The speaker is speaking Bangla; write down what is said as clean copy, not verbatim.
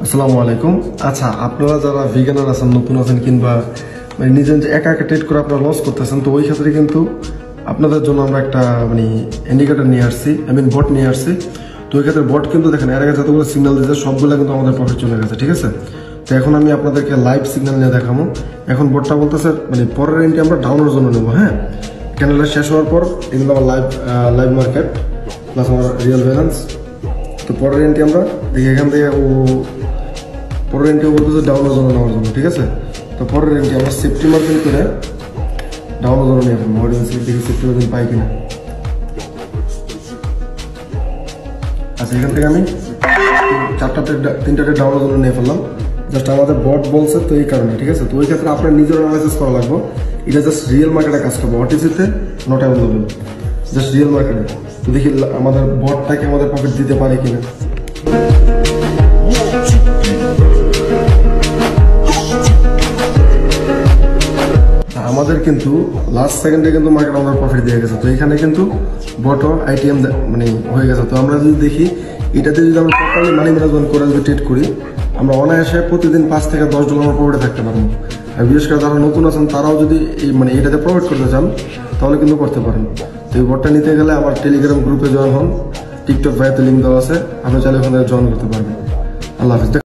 আসসালামু আলাইকুম। আচ্ছা, আপনারা যারা ভিগানার আছেন, নতুন আছেন, কিংবা নিজে নিজে একা একা ট্রেড করে আপনারা লস করতেছেন, তো ওই ক্ষেত্রে কিন্তু আপনাদের জন্য আমরা একটা ইন্ডিকেটর নিয়ে আসছি, বট নিয়ে আসছি। তো ওই ক্ষেত্রে বট কিন্তু দেখেন এর আগে যতগুলো সিগন্যাল দিয়েছে সবগুলো কিন্তু আমাদের প্রফিট চলে গেছে, ঠিক আছে। তো এখন আমি আপনাদেরকে লাইভ সিগন্যাল নিয়ে দেখাবো। এখন বটটা বলতেছে পরের এন্ট্রি আমরা ডাউনের জন্য নেবো। হ্যাঁ, ক্যান্ডেলটা শেষ হওয়ার পর এগুলো আমার লাইভ মার্কেট প্লাস আমার রিয়েল ব্যালেন্স। তো পরের এন্ট্রি আমরা দেখি এখান থেকে পরের এন্ট্রি বলতেছে ডাউনের জন্য নেওয়ার জন্য, ঠিক আছে। তো পরের এন্ট্রি আমরা সেফটি মার্কেট করে ডাউনের জন্য নিয়ে আসবো। অডিয়েন্স দেখি সেফটি মার্কেট পাই কিনা। আচ্ছা, এখান থেকে আমি তিনটাতে ডাউনের জন্য নিয়ে ফেললাম। জাস্ট আমাদের বট বলছে তো এই কারণে, ঠিক আছে। তো ওই ক্ষেত্রে আপনার নিজের অ্যানালাইসিস করা লাগবে। এটা জাস্ট রিয়েল মার্কেটে কাজ করবো, ওটিসিতে নট অ্যাভেলেবল, জাস্ট রিয়েল মার্কেটে। তো দেখি আমাদের বটটাকে আমাদের প্রফিট দিতে পারে কিনা। আমাদের কিন্তু লাস্ট সেকেন্ডে কিন্তু মার্কেট আমাদের প্রফিট দিয়ে গেছে। তো এখানে কিন্তু বট আইটিএম হয়ে গেছে। তো আমরা যদি দেখি এটাতে যদি আমরা প্রপারলি মানি ম্যানেজমেন্ট করে যদি ট্রেড করি, আমরা অনায়াসে প্রতিদিন 5 থেকে 10 ডলার আমরা প্রফিটে থাকতে পারবো। আর বিশেষ করে যারা নতুন আছেন তারাও যদি এটাতে প্রফিট করতে চান তাহলে কিন্তু করতে পারেন। তো এই বটটা নিতে গেলে আমার টেলিগ্রাম গ্রুপে জয়েন হন, টিকটক ভাইতে লিঙ্ক দেওয়া আছে, আপনি চাইলে ওখানে জয়েন করতে পারবেন। আল্লাহ হাফিজ।